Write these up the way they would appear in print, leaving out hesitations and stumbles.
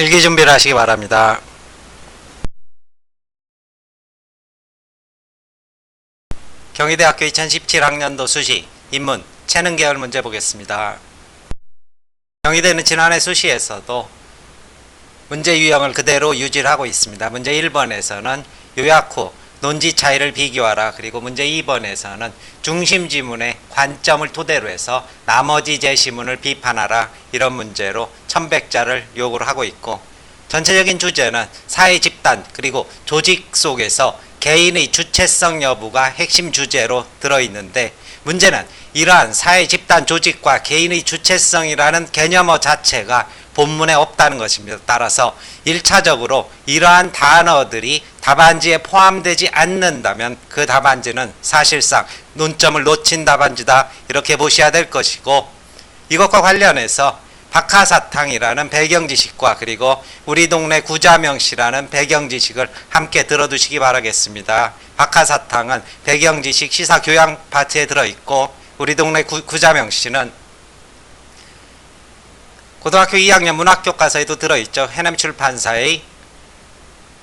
필기 준비를 하시기 바랍니다. 경희대학교 2017학년도 수시 인문 체능 계열 문제 보겠습니다. 경희대는 지난해 수시에서도 문제 유형을 그대로 유지를 하고 있습니다. 문제 1번에서는 요약 후 논지 차이를 비교하라. 그리고 문제 2번에서는 중심 지문의 관점을 토대로 해서 나머지 제시문을 비판하라. 이런 문제로 1100자를 요구를 하고 있고, 전체적인 주제는 사회 집단 그리고 조직 속에서 개인의 주체성 여부가 핵심 주제로 들어있는데, 문제는 이러한 사회 집단 조직과 개인의 주체성이라는 개념어 자체가 본문에 없다는 것입니다. 따라서 1차적으로 이러한 단어들이 답안지에 포함되지 않는다면 그 답안지는 사실상 논점을 놓친 답안지다, 이렇게 보셔야 될 것이고, 이것과 관련해서 박하사탕이라는 배경지식과 그리고 우리 동네 구자명시라는 배경지식을 함께 들어두시기 바라겠습니다. 박하사탕은 배경지식 시사교양 파트에 들어있고, 우리 동네 구자명시는 고등학교 2학년 문학교과서에도 들어있죠. 해남 출판사의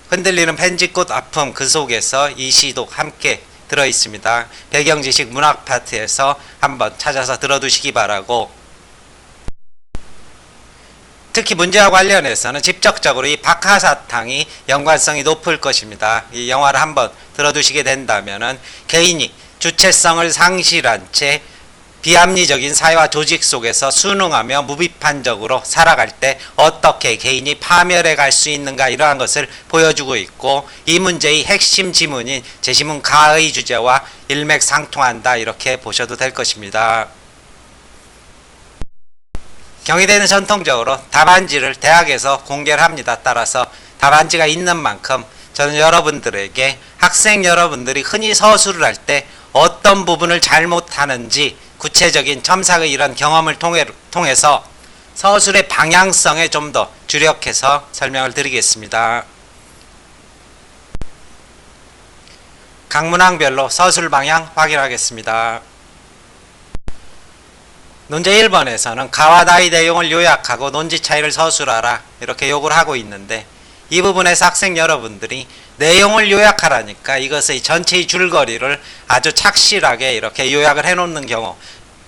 흔들리는 펜지꽃 아픔, 그 속에서 이 시도 함께 들어있습니다. 배경지식 문학 파트에서 한번 찾아서 들어두시기 바라고, 특히 문제와 관련해서는 직접적으로 이 박하사탕이 연관성이 높을 것입니다. 이 영화를 한번 들어두시게 된다면은 개인이 주체성을 상실한 채 비합리적인 사회와 조직 속에서 순응하며 무비판적으로 살아갈 때 어떻게 개인이 파멸해 갈 수 있는가, 이러한 것을 보여주고 있고, 이 문제의 핵심 지문인 제시문 가의 주제와 일맥상통한다, 이렇게 보셔도 될 것입니다. 경희대는 전통적으로 답안지를 대학에서 공개를 합니다. 따라서 답안지가 있는 만큼 저는 여러분들에게, 학생 여러분들이 흔히 서술을 할 때 어떤 부분을 잘못하는지 구체적인 첨삭의 이런 경험을 통해서 서술의 방향성에 좀 더 주력해서 설명을 드리겠습니다. 각 문항별로 서술 방향 확인하겠습니다. 논제 1번에서는 가와 나의 내용을 요약하고 논지 차이를 서술하라, 이렇게 요구를 하고 있는데, 이 부분에서 학생 여러분들이 내용을 요약하라니까 이것의 전체의 줄거리를 아주 착실하게 이렇게 요약을 해놓는 경우,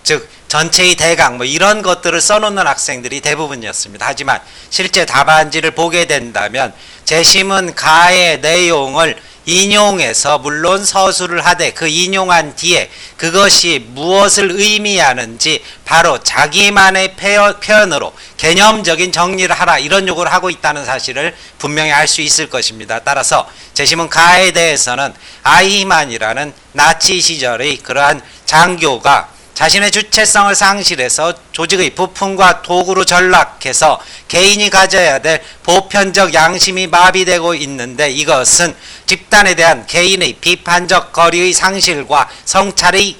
즉 전체의 대강 이런 것들을 써놓는 학생들이 대부분이었습니다. 하지만 실제 답안지를 보게 된다면 제시문 가의 내용을 인용해서 물론 서술을 하되 그 인용한 뒤에 그것이 무엇을 의미하는지 바로 자기만의 표현으로 개념적인 정리를 하라, 이런 요구를 하고 있다는 사실을 분명히 알 수 있을 것입니다. 따라서 제시문 가에 대해서는 아이히만이라는 나치 시절의 그러한 장교가 자신의 주체성을 상실해서 조직의 부품과 도구로 전락해서 개인이 가져야 될 보편적 양심이 마비되고 있는데, 이것은 집단에 대한 개인의 비판적 거리의 상실과 성찰의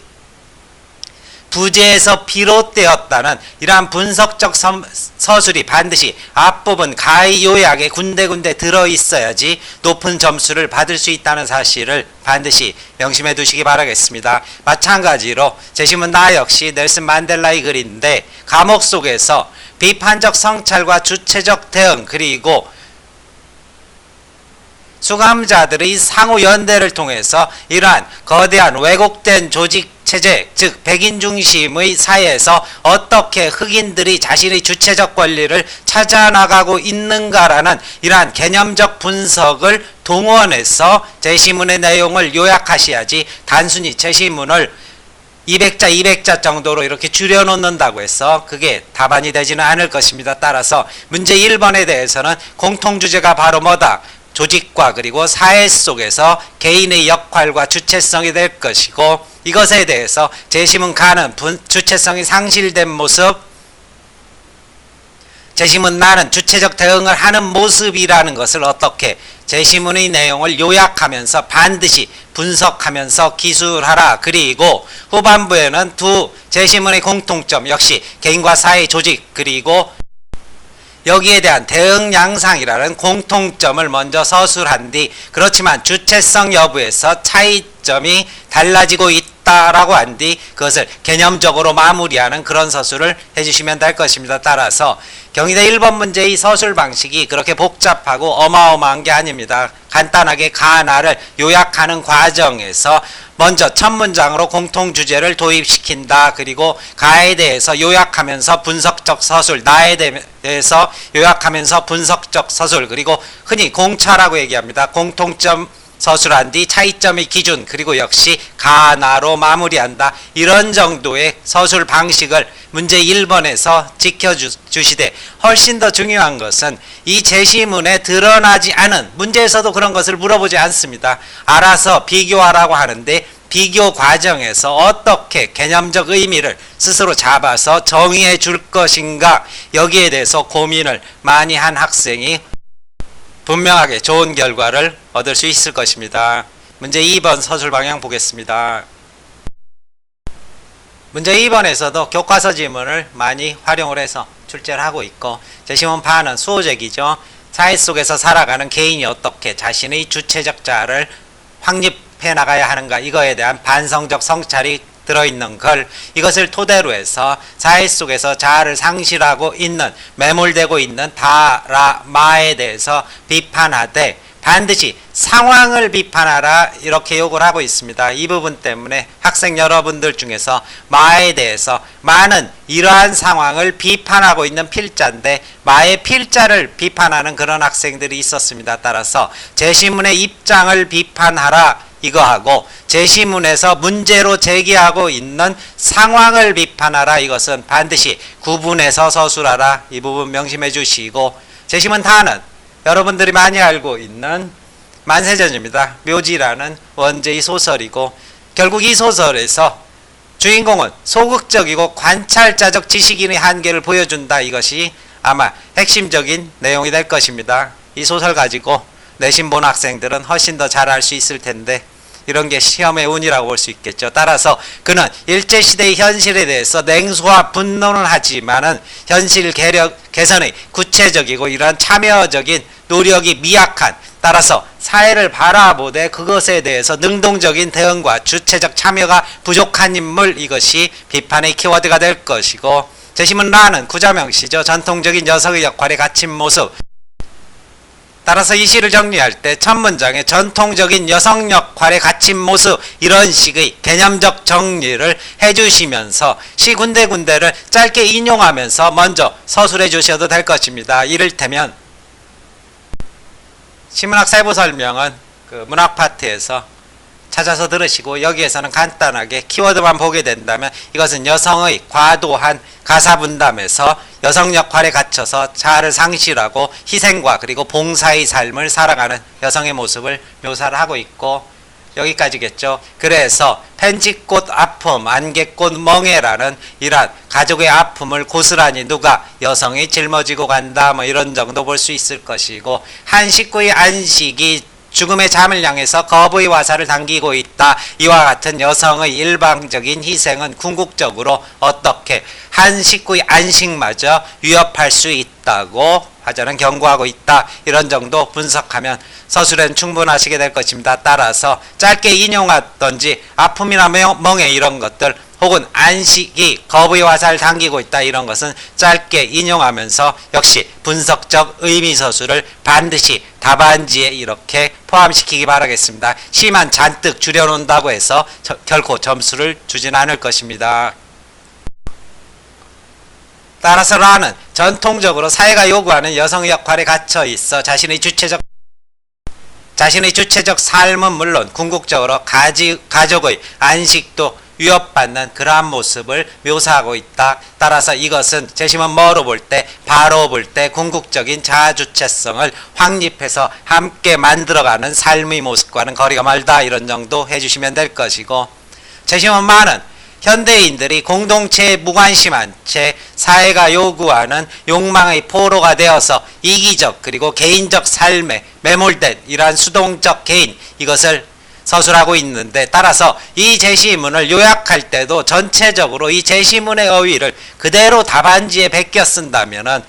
부재에서 비롯되었다는 이러한 분석적 서술이 반드시 앞부분 가의 요약에 군데군데 들어있어야지 높은 점수를 받을 수 있다는 사실을 반드시 명심해 두시기 바라겠습니다. 마찬가지로 제시문 나 역시 넬슨 만델라의 글인데, 감옥 속에서 비판적 성찰과 주체적 대응 그리고 수감자들의 상호 연대를 통해서 이러한 거대한 왜곡된 조직 체제, 즉 백인 중심의 사회에서 어떻게 흑인들이 자신의 주체적 권리를 찾아나가고 있는가라는 이러한 개념적 분석을 동원해서 제시문의 내용을 요약하셔야지, 단순히 제시문을 200자 정도로 이렇게 줄여놓는다고 해서 그게 답안이 되지는 않을 것입니다. 따라서 문제 1번에 대해서는 공통주제가 바로 뭐다? 조직과 그리고 사회 속에서 개인의 역할과 주체성이 될 것이고, 이것에 대해서 제시문 가는 주체성이 상실된 모습, 제시문 나는 주체적 대응을 하는 모습이라는 것을 어떻게 제시문의 내용을 요약하면서 반드시 분석하면서 기술하라. 그리고 후반부에는 두 제시문의 공통점 역시 개인과 사회 조직 그리고 여기에 대한 대응 양상이라는 공통점을 먼저 서술한 뒤, 그렇지만 주체성 여부에서 차이점이 달라지고 있다. 없다라고 한 뒤 그것을 개념적으로 마무리하는 그런 서술을 해주시면 될 것입니다. 따라서 경희대 1번 문제의 서술 방식이 그렇게 복잡하고 어마어마한 게 아닙니다. 간단하게 가나를 요약하는 과정에서 먼저 첫 문장으로 공통 주제를 도입시킨다. 그리고 가에 대해서 요약하면서 분석적 서술, 나에 대해서 요약하면서 분석적 서술, 그리고 흔히 공차라고 얘기합니다. 공통점 서술한 뒤 차이점의 기준, 그리고 역시 가나로 마무리한다. 이런 정도의 서술 방식을 문제 1번에서 지켜주시되, 훨씬 더 중요한 것은 이 제시문에 드러나지 않은, 문제에서도 그런 것을 물어보지 않습니다. 알아서 비교하라고 하는데 비교 과정에서 어떻게 개념적 의미를 스스로 잡아서 정의해 줄 것인가, 여기에 대해서 고민을 많이 한 학생이 분명하게 좋은 결과를 얻을 수 있을 것입니다. 문제 2번 서술 방향 보겠습니다. 문제 2번에서도 교과서 지문을 많이 활용을 해서 출제를 하고 있고, 제시문 파는 수호적이죠. 사회 속에서 살아가는 개인이 어떻게 자신의 주체적 자아를 확립해 나가야 하는가, 이거에 대한 반성적 성찰이 들어있는 글, 이것을 토대로 해서 사회 속에서 자아를 상실하고 있는, 매몰되고 있는 다라마에 대해서 비판하되 반드시 상황을 비판하라, 이렇게 요구를 하고 있습니다. 이 부분 때문에 학생 여러분들 중에서 마에 대해서 마는 이러한 상황을 비판하고 있는 필자인데 마의 필자를 비판하는 그런 학생들이 있었습니다. 따라서 제시문의 입장을 비판하라, 이거하고 제시문에서 문제로 제기하고 있는 상황을 비판하라, 이것은 반드시 구분해서 서술하라, 이 부분 명심해 주시고, 제시문 다는 여러분들이 많이 알고 있는 만세전입니다. 묘지라는 원제의 소설이고, 결국 이 소설에서 주인공은 소극적이고 관찰자적 지식인의 한계를 보여준다, 이것이 아마 핵심적인 내용이 될 것입니다. 이 소설 가지고 내신 본 학생들은 훨씬 더 잘 알 수 있을 텐데, 이런 게 시험의 운이라고 볼 수 있겠죠. 따라서 그는 일제시대의 현실에 대해서 냉소와 분노는 하지만은 현실 개선의 구체적이고 이러한 참여적인 노력이 미약한, 따라서 사회를 바라보되 그것에 대해서 능동적인 대응과 주체적 참여가 부족한 인물, 이것이 비판의 키워드가 될 것이고, 제시문 라는 구자명시죠. 전통적인 여성의 역할에 갇힌 모습. 따라서 이 시를 정리할 때 첫 문장에 전통적인 여성 역할에 갇힌 모습, 이런 식의 개념적 정리를 해주시면서 시 군데군데를 짧게 인용하면서 먼저 서술해 주셔도 될 것입니다. 이를테면 시문학 세부 설명은 그 문학 파트에서 찾아서 들으시고, 여기에서는 간단하게 키워드만 보게 된다면 이것은 여성의 과도한 가사 분담에서 여성 역할에 갇혀서 자아를 상실하고 희생과 그리고 봉사의 삶을 살아가는 여성의 모습을 묘사를 하고 있고, 여기까지겠죠. 그래서 펜지꽃 아픔, 안개꽃 멍해라는 이러한 가족의 아픔을 고스란히 누가 여성이 짊어지고 간다, 뭐 이런 정도 볼 수 있을 것이고, 한 식구의 안식이 죽음의 잠을 향해서 거부의 화살을 당기고 있다, 이와 같은 여성의 일방적인 희생은 궁극적으로 어떻게 한 식구의 안식마저 위협할 수 있다고 화자는 경고하고 있다, 이런 정도 분석하면 서술엔 충분하시게 될 것입니다. 따라서 짧게 인용하든지 아픔이나 멍해 이런 것들, 혹은 안식이 거부의 화살을 당기고 있다, 이런 것은 짧게 인용하면서 역시 분석적 의미 서술을 반드시 답안지에 이렇게 포함시키기 바라겠습니다. 시만 잔뜩 줄여놓는다고 해서 결코 점수를 주진 않을 것입니다. 따라서 라는 전통적으로 사회가 요구하는 여성 역할에 갇혀 있어 자신의 주체적 삶은 물론 궁극적으로 가족의 안식도 위협받는 그러한 모습을 묘사하고 있다. 따라서 이것은 제시문 뭐로 볼 때, 바로 볼 때 궁극적인 자아주체성을 확립해서 함께 만들어가는 삶의 모습과는 거리가 멀다, 이런 정도 해주시면 될 것이고, 제시문 마는 현대인들이 공동체에 무관심한 채 사회가 요구하는 욕망의 포로가 되어서 이기적 그리고 개인적 삶에 매몰된 이러한 수동적 개인, 이것을 서술하고 있는데, 따라서 이 제시문을 요약할 때도 전체적으로 이 제시문의 어휘를 그대로 답안지에 베껴 쓴다면은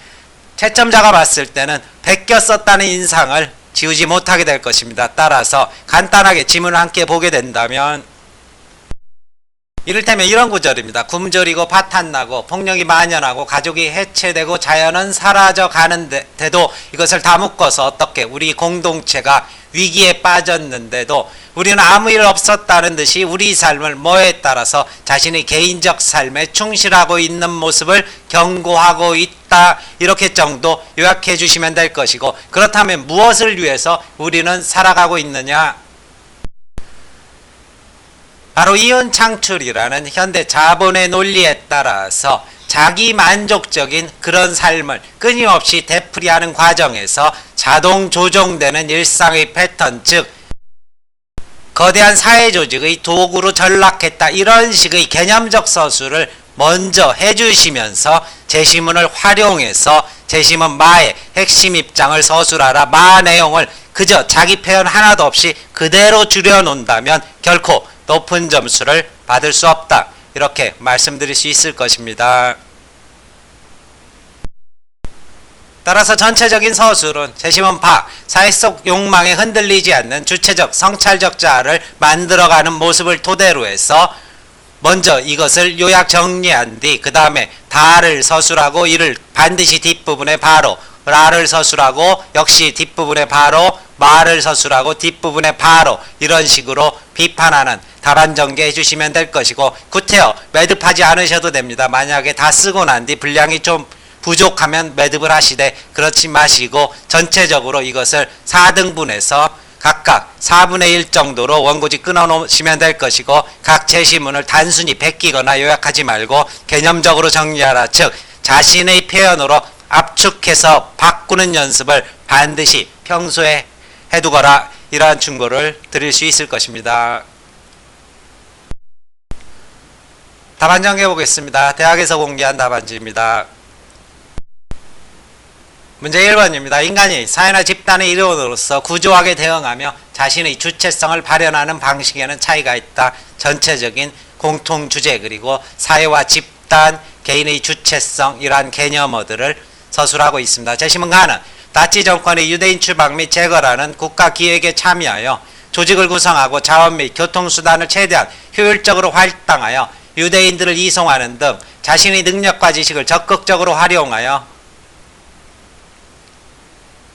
채점자가 봤을 때는 베껴 썼다는 인상을 지우지 못하게 될 것입니다. 따라서 간단하게 지문을 함께 보게 된다면, 이를테면 이런 구절입니다. 굶주리고 파탄나고 폭력이 만연하고 가족이 해체되고 자연은 사라져 가는데도 이것을 다 묶어서 어떻게 우리 공동체가 위기에 빠졌는데도 우리는 아무 일 없었다는 듯이 우리 삶을 뭐에 따라서 자신의 개인적 삶에 충실하고 있는 모습을 경고하고 있다. 이렇게 정도 요약해 주시면 될 것이고, 그렇다면 무엇을 위해서 우리는 살아가고 있느냐? 바로 이윤 창출이라는 현대 자본의 논리에 따라서 자기 만족적인 그런 삶을 끊임없이 되풀이하는 과정에서 자동 조정되는 일상의 패턴, 즉 거대한 사회 조직의 도구로 전락했다, 이런 식의 개념적 서술을 먼저 해주시면서 제시문을 활용해서 제시문 마의 핵심 입장을 서술하라, 마 내용을 그저 자기 표현 하나도 없이 그대로 줄여놓는다면 결코 높은 점수를 받을 수 없다, 이렇게 말씀드릴 수 있을 것입니다. 따라서 전체적인 서술은 제시문 바, 사회 속 욕망에 흔들리지 않는 주체적 성찰적 자아를 만들어가는 모습을 토대로 해서 먼저 이것을 요약 정리한 뒤 그 다음에 다를 서술하고 이를 반드시 뒷부분에 바로, 라를 서술하고 역시 뒷부분에 바로, 마를 서술하고 뒷부분에 바로, 이런 식으로 비판하는 답안 전개해 주시면 될 것이고, 구태여 매듭하지 않으셔도 됩니다. 만약에 다 쓰고 난 뒤 분량이 좀 부족하면 매듭을 하시되 그렇지 마시고 전체적으로 이것을 4등분해서 각각 4분의 1 정도로 원고지 끊어 놓으시면 될 것이고, 각 제시문을 단순히 베끼거나 요약하지 말고 개념적으로 정리하라, 즉 자신의 표현으로 압축해서 바꾸는 연습을 반드시 평소에 해두거라, 이러한 충고를 드릴 수 있을 것입니다. 답안 정리해 보겠습니다. 대학에서 공개한 답안지입니다. 문제 1번입니다. 인간이 사회나 집단의 일원으로서 구조하게 대응하며 자신의 주체성을 발현하는 방식에는 차이가 있다. 전체적인 공통주제 그리고 사회와 집단, 개인의 주체성, 이러한 개념어들을 서술하고 있습니다. 제시문 가는 나치 정권의 유대인 추방 및 제거라는 국가 기획에 참여하여 조직을 구성하고 자원 및 교통수단을 최대한 효율적으로 할당하여 유대인들을 이송하는 등 자신의 능력과 지식을 적극적으로 활용하여,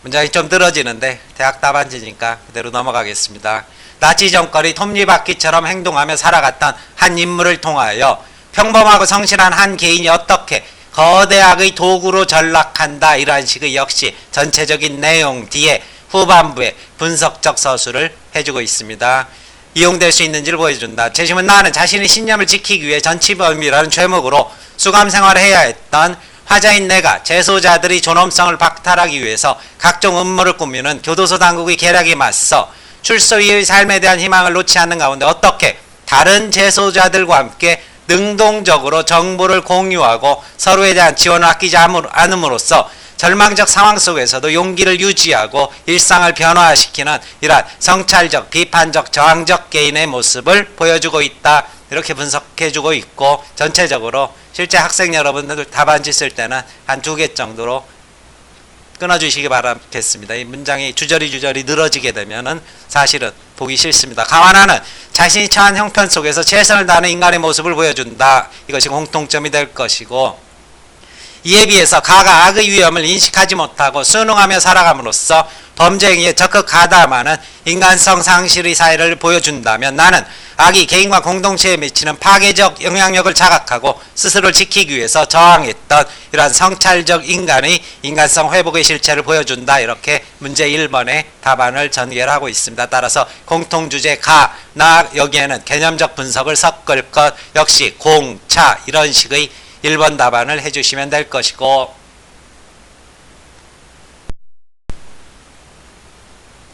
문장이 좀 늘어지는데 대학 답안지니까 그대로 넘어가겠습니다. 나치 정권이 톱니바퀴처럼 행동하며 살아갔던 한 인물을 통하여 평범하고 성실한 한 개인이 어떻게 거대악의 도구로 전락한다, 이러한 식의 역시 전체적인 내용 뒤에 후반부에 분석적 서술을 해주고 있습니다. 이용될 수 있는지를 보여준다. 제시문 나는 자신의 신념을 지키기 위해 전치범이라는 죄목으로 수감 생활을 해야 했던 화자인 내가 재소자들의 존엄성을 박탈하기 위해서 각종 음모를 꾸미는 교도소 당국의 계략에 맞서 출소 이후의 삶에 대한 희망을 놓지 않는 가운데 어떻게 다른 재소자들과 함께 능동적으로 정보를 공유하고 서로에 대한 지원을 아끼지 않음으로써 절망적 상황 속에서도 용기를 유지하고 일상을 변화시키는 이러한 성찰적, 비판적, 저항적 개인의 모습을 보여주고 있다, 이렇게 분석해주고 있고, 전체적으로 실제 학생 여러분들 답안지 쓸 때는 한 2개 정도로 끊어주시기 바라겠습니다. 이 문장이 주저리 늘어지게 되면은 사실은 보기 싫습니다. 강화하는 자신이 처한 형편 속에서 최선을 다하는 인간의 모습을 보여준다. 이것이 공통점이 될 것이고, 이에 비해서 가가 악의 위험을 인식하지 못하고 순응하며 살아감으로써 범죄 행위에 적극 가담하는 인간성 상실의 사회를 보여준다면, 나는 악이 개인과 공동체에 미치는 파괴적 영향력을 자각하고 스스로를 지키기 위해서 저항했던 이러한 성찰적 인간의 인간성 회복의 실체를 보여준다, 이렇게 문제 1번의 답안을 전개를 하고 있습니다. 따라서 공통주제 가, 나, 여기에는 개념적 분석을 섞을 것, 역시 공, 차, 이런 식의 1번 답안을 해주시면 될 것이고,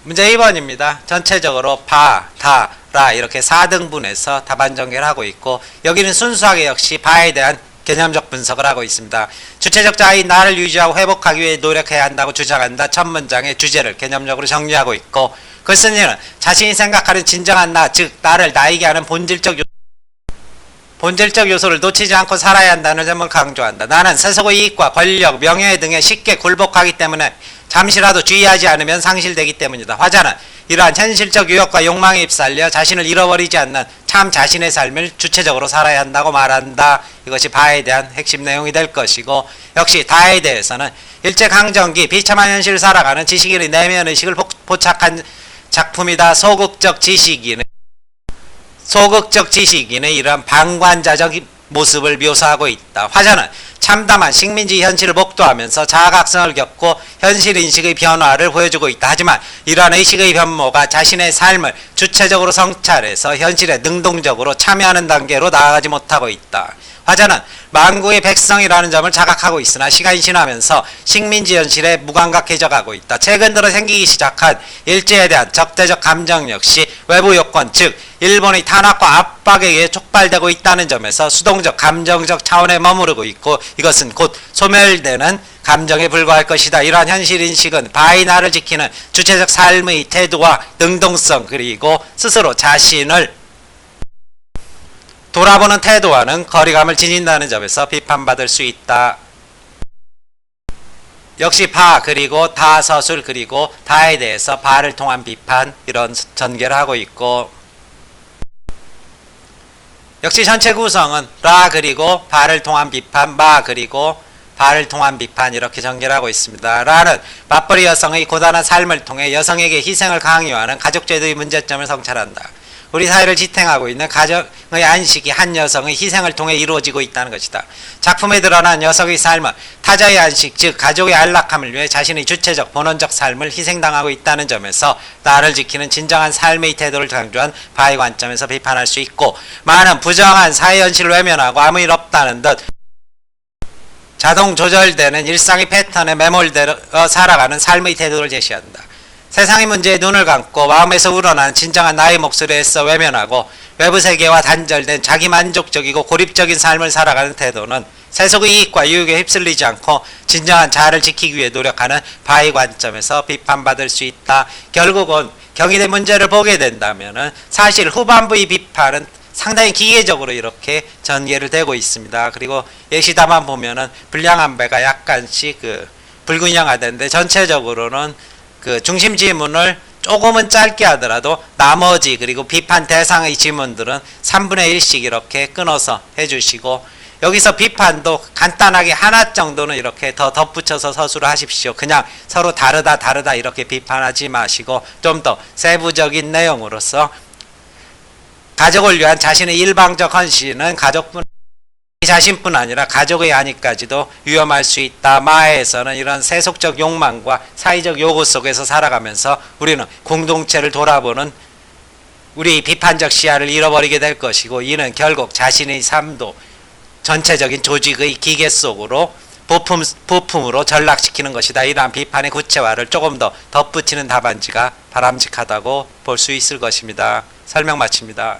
문제 2번입니다. 전체적으로 바, 다, 라 이렇게 4등분해서 답안 전개를 하고 있고, 여기는 순수하게 역시 바에 대한 개념적 분석을 하고 있습니다. 주체적 자아인 나를 유지하고 회복하기 위해 노력해야 한다고 주장한다. 첫 문장의 주제를 개념적으로 정리하고 있고, 글쓴이는 자신이 생각하는 진정한 나, 즉 나를 나에게 하는 본질적 요소를 놓치지 않고 살아야 한다는 점을 강조한다. 나는 세속의 이익과 권력, 명예 등에 쉽게 굴복하기 때문에 잠시라도 주의하지 않으면 상실되기 때문이다. 화자는 이러한 현실적 유혹과 욕망에 휩쓸려 자신을 잃어버리지 않는 참 자신의 삶을 주체적으로 살아야 한다고 말한다. 이것이 바에 대한 핵심 내용이 될 것이고, 역시 다에 대해서는 일제강점기 비참한 현실을 살아가는 지식인의 내면의식을 포착한 작품이다. 소극적 지식인의 이러한 방관자적 모습을 묘사하고 있다. 화자는 참담한 식민지 현실을 목도하면서 자각성을 겪고 현실인식의 변화를 보여주고 있다. 하지만 이러한 의식의 변모가 자신의 삶을 주체적으로 성찰해서 현실에 능동적으로 참여하는 단계로 나아가지 못하고 있다. 화자는 만국의 백성이라는 점을 자각하고 있으나 시간이 지나면서 식민지 현실에 무감각해져 가고 있다. 최근 들어 생기기 시작한 일제에 대한 적대적 감정 역시 외부 요건, 즉 일본의 탄압과 압박에 의해 촉발되고 있다는 점에서 수동적 감정적 차원에 머무르고 있고, 이것은 곧 소멸되는 감정에 불과할 것이다. 이러한 현실인식은 바의 나를 지키는 주체적 삶의 태도와 능동성, 그리고 스스로 자신을 돌아보는 태도와는 거리감을 지닌다는 점에서 비판받을 수 있다. 역시 바, 그리고 다 서술, 그리고 다에 대해서 바를 통한 비판, 이런 전개를 하고 있고, 역시 전체 구성은 라, 그리고 바를 통한 비판, 마, 그리고 바를 통한 비판, 이렇게 전개를 하고 있습니다. 라는 맞벌이 여성의 고단한 삶을 통해 여성에게 희생을 강요하는 가족제도의 문제점을 성찰한다. 우리 사회를 지탱하고 있는 가정의 안식이 한 여성의 희생을 통해 이루어지고 있다는 것이다. 작품에 드러난 여성의 삶은 타자의 안식, 즉 가족의 안락함을 위해 자신의 주체적 본원적 삶을 희생당하고 있다는 점에서 나를 지키는 진정한 삶의 태도를 강조한 바의 관점에서 비판할 수 있고, 많은 부정한 사회 현실을 외면하고 아무 일 없다는 듯 자동 조절되는 일상의 패턴에 매몰되어 살아가는 삶의 태도를 제시한다. 세상의 문제에 눈을 감고 마음에서 우러나는 진정한 나의 목소리에 애써 외면하고 외부 세계와 단절된 자기만족적이고 고립적인 삶을 살아가는 태도는 세속의 이익과 유혹에 휩쓸리지 않고 진정한 자아를 지키기 위해 노력하는 바의 관점에서 비판받을 수 있다. 결국은 경희대 문제를 보게 된다면 사실 후반부의 비판은 상당히 기계적으로 이렇게 전개를 되고 있습니다. 그리고 예시다만 보면은 불량한 배가 약간씩 불균형화되는데, 전체적으로는 중심 지문을 조금은 짧게 하더라도 나머지 그리고 비판 대상의 지문들은 3분의 1씩 이렇게 끊어서 해주시고, 여기서 비판도 간단하게 하나 정도는 이렇게 더 덧붙여서 서술을 하십시오. 그냥 서로 다르다 이렇게 비판하지 마시고 좀 더 세부적인 내용으로서 가족을 위한 자신의 일방적 헌신은 자신뿐 아니라 가족의 안위까지도 위험할 수 있다. 마에서는 이런 세속적 욕망과 사회적 요구 속에서 살아가면서 우리는 공동체를 돌아보는 우리 비판적 시야를 잃어버리게 될 것이고, 이는 결국 자신의 삶도 전체적인 조직의 기계 속으로 부품으로 전락시키는 것이다. 이러한 비판의 구체화를 조금 더 덧붙이는 답안지가 바람직하다고 볼 수 있을 것입니다. 설명 마칩니다.